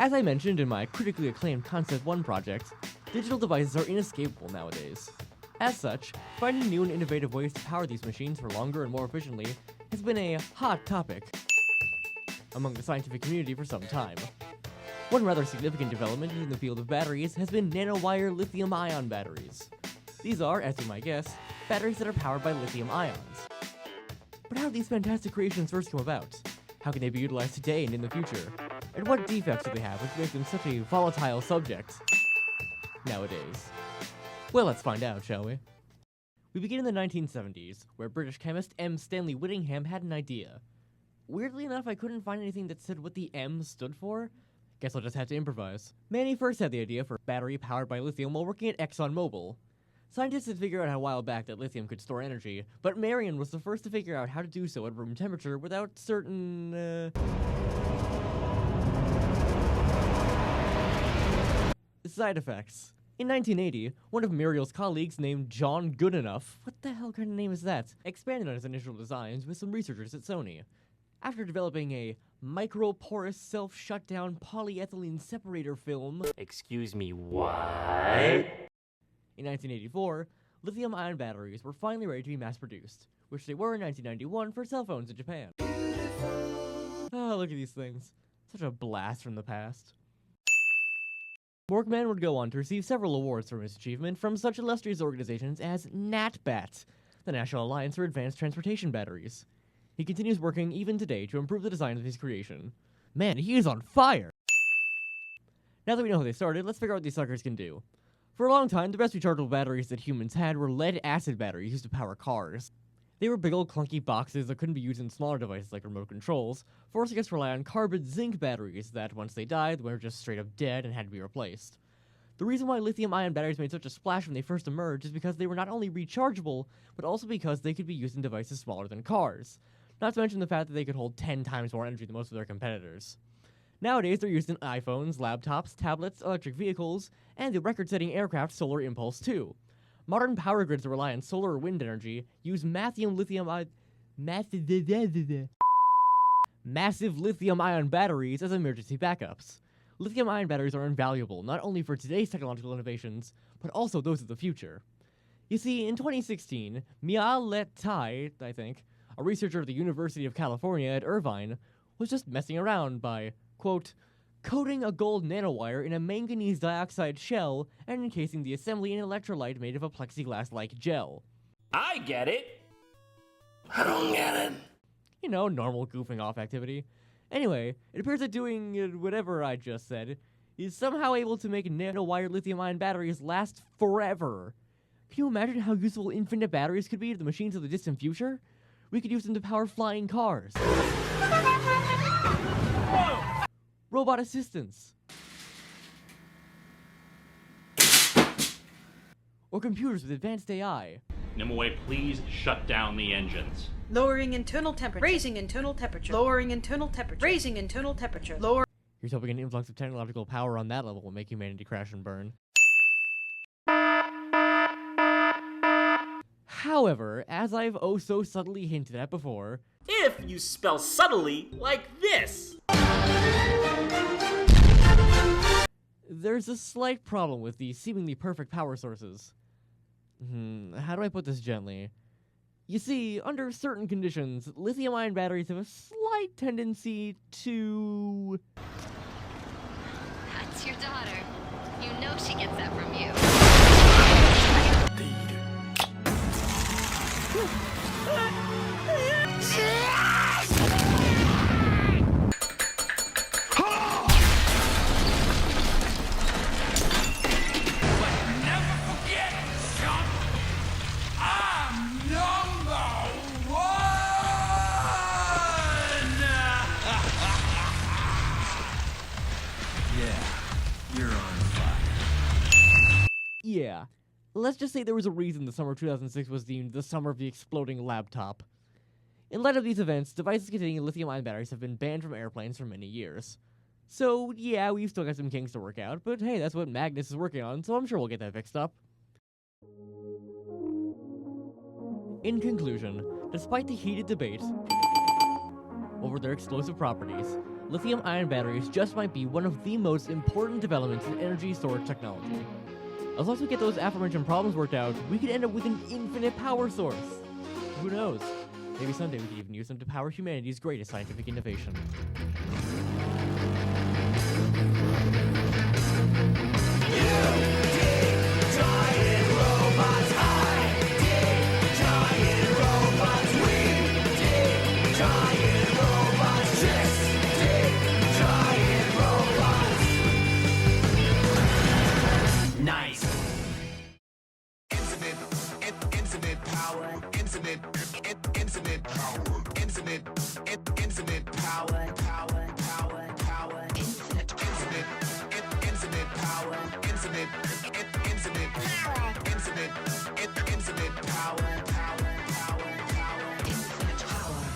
As I mentioned in my critically acclaimed Concept 1 project, digital devices are inescapable nowadays. As such, finding new and innovative ways to power these machines for longer and more efficiently has been a hot topic among the scientific community for some time. One rather significant development in the field of batteries has been nanowire lithium-ion batteries. These are, as you might guess, batteries that are powered by lithium ions. But how did these fantastic creations first come about? How can they be utilized today and in the future? And what defects do they have which make them such a volatile subject nowadays? Well, let's find out, shall we? We begin in the 1970s, where British chemist M. Stanley Whittingham had an idea. Weirdly enough, I couldn't find anything that said what the M stood for. Guess I'll just have to improvise. Manny first had the idea for a battery powered by lithium while working at ExxonMobil. Scientists had figured out a while back that lithium could store energy, but Marion was the first to figure out how to do so at room temperature without certain, side effects. In 1980, one of Muriel's colleagues named John Goodenough, what the hell kind of name is that, expanded on his initial designs with some researchers at Sony. After developing a microporous self-shutdown polyethylene separator film, Excuse me, what? In 1984, lithium-ion batteries were finally ready to be mass-produced, which they were in 1991 for cell phones in Japan. Oh, look at these things. Such a blast from the past. Workman would go on to receive several awards for his achievement from such illustrious organizations as NatBat, the National Alliance for Advanced Transportation Batteries. He continues working even today to improve the design of his creation. Man, he is on fire! Now that we know how they started, let's figure out what these suckers can do. For a long time, the best rechargeable batteries that humans had were lead-acid batteries used to power cars. They were big old clunky boxes that couldn't be used in smaller devices like remote controls, forcing us to rely on carbon-zinc batteries that, once they died, were just straight up dead and had to be replaced. The reason why lithium-ion batteries made such a splash when they first emerged is because they were not only rechargeable, but also because they could be used in devices smaller than cars. Not to mention the fact that they could hold 10 times more energy than most of their competitors. Nowadays, they're used in iPhones, laptops, tablets, electric vehicles, and the record-setting aircraft Solar Impulse 2. Modern power grids that rely on solar or wind energy use massive lithium-ion batteries as emergency backups. Lithium-ion batteries are invaluable, not only for today's technological innovations, but also those of the future. You see, in 2016, Mia-Let Tai, I think, a researcher at the University of California at Irvine, was just messing around by, quote, coating a gold nanowire in a manganese dioxide shell and encasing the assembly in an electrolyte made of a plexiglass-like gel. I get it! I don't get it. You know, normal goofing off activity. Anyway, it appears that doing whatever I just said is somehow able to make nanowire lithium-ion batteries last forever. Can you imagine how useful infinite batteries could be to the machines of the distant future? We could use them to power flying cars. Whoa! Robot assistants. Or computers with advanced AI. Nanowire, please shut down the engines. Lowering internal temperature. Raising internal temperature. Lowering internal temperature. Raising internal temperature. Lower. Here's hoping an influx of technological power on that level will make humanity crash and burn. However, as I've oh so subtly hinted at before, If you spell subtly like this. there's a slight problem with these seemingly perfect power sources. How do I put this gently? You see, under certain conditions, lithium-ion batteries have a slight tendency to... That's your daughter. You know she gets that from you. Yeah. Let's just say there was a reason the summer of 2006 was deemed the summer of the exploding laptop. In light of these events, devices containing lithium-ion batteries have been banned from airplanes for many years. So, yeah, we've still got some kinks to work out, but hey, that's what Magnus is working on, so I'm sure we'll get that fixed up. In conclusion, despite the heated debate over their explosive properties, lithium-ion batteries just might be one of the most important developments in energy storage technology. As long as we get those aforementioned problems worked out, we could end up with an infinite power source. Who knows? Maybe someday we could even use them to power humanity's greatest scientific innovation. Nice. Infinite power, infinite power, infinite power.